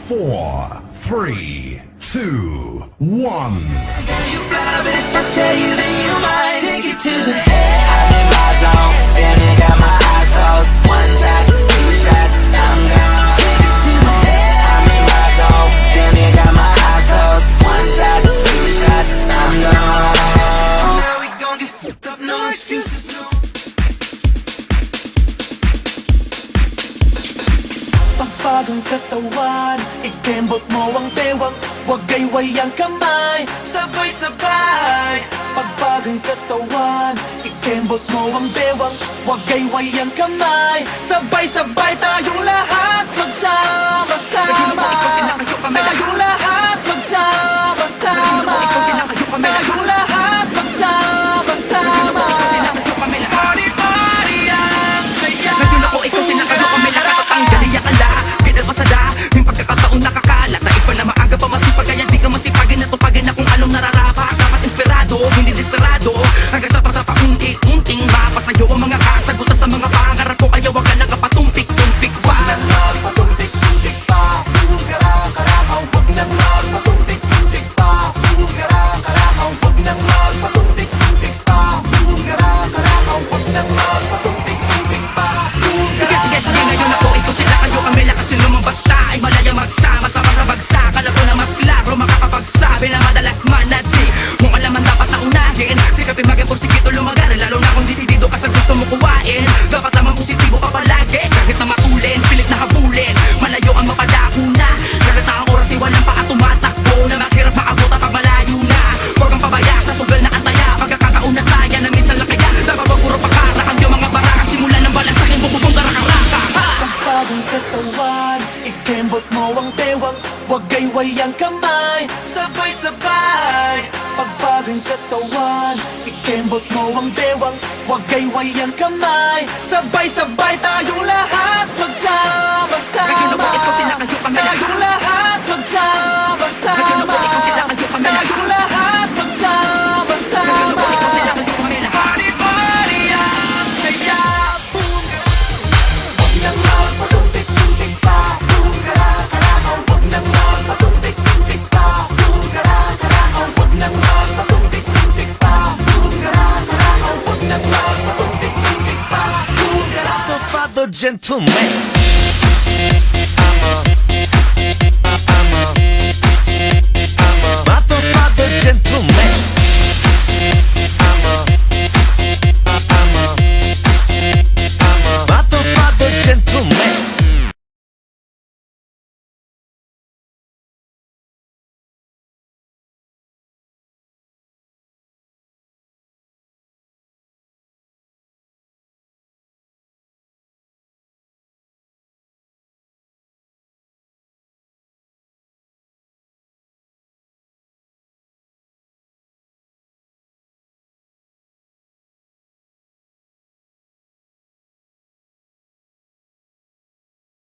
4, 3, 2, 1. You fly, but if I tell you, then you might take it to the head. I'm in my zone, damn it, got my eyes closed. One shot, two shots, I'm gone. Take it to the head. I'm in my zone, damn it, got my eyes closed. One shot, two shots, I'm gone. Now we gon' get fucked up, no excuses, no. Pagpagang katawan, ikembot mo ang bewang. Huwag gayway ang kamay, sabay-sabay. Pagpagang katawan, ikembot mo ang bewang. Huwag gayway ang kamay, sabay-sabay. Tayong lahat magsama-sama. Tayong lahat magsama-sama. Tayong lahat magsama-sama. Party-party ang saya. Ngayon ako, ikaw sila kayo kami lahat at ang galing akala. Pinapasada, yung pagkakataon nakakalat. Na iba na maaga pa masipag, kaya di ka masipagin at tupagin na kung anong nararapa. Dapat inspirado, hindi desperado. Hanggang sa paunti-unting mapasayo ang mga kasagutan sa mga pangarap ko. Kaya wag ka nang kapatumpik-tumpik pa. Patumpik-tumpik pa, kara-karakaw. Huwag nang magpatumpik-tumpik pa, kara-karakaw. Huwag nang magpatumpik-tumpik pa, kara-karakaw. Huwag nang magpatumpik-tumpik pa. Sige, ngayon ako, ikaw sila kayo kami lakas yung lumabasta. Ay malaya magsama-sama sa bagsak. Alam ko na mas klaro makakapagsabi na madalas manati. Kung alaman dapat na unahin, sikapin maging porsikito lumagan. Lalo na kung disidido ka sa gusto mo kuwain. Dapat naman positibo ka palagi, kahit na matulin, pilit na habulin. Malayo ang mapadako na, kahit na ang oras ay walang pa at tumatakbo. Na maghirap maabot at pagmalayo na. Huwag kang pabaya sa sugal na antaya. Pagkakataon na tayo na minsan lang kaya. Dapat ba puro pakara ang iyong mga baraka. Simulan ng balas sa akin, bububong karaka-raka. Pagpagang katawan, ikembot mo ang bewang. Huwag gayway ang kamay, sabay-sabay. Pagpagang katawan, ikembot mo ang bewang. Huwag gayway ang kamay, sabay-sabay. Tayong lahat magsama-sama. Ngayon ako, ikaw sila kayo kami lahat. Tayong lahat magsama-sama. Ngayon ako, ikaw sila kayo kami lahat. Tayong lahat magsama-sama. Ngayon ako, ikaw sila kayo kami lahat. Party-party ang saya. Huwag nang magpatumpik-tumpik pa, kara-karakaw. Huwag nang magpatumpik-tumpik pa, kara-karakaw. Huwag nang magpatumpik-tumpik pa, kara-karakaw. Huwag nang magpatumpik-tumpik pa, kara-karakaw. The father gentleman.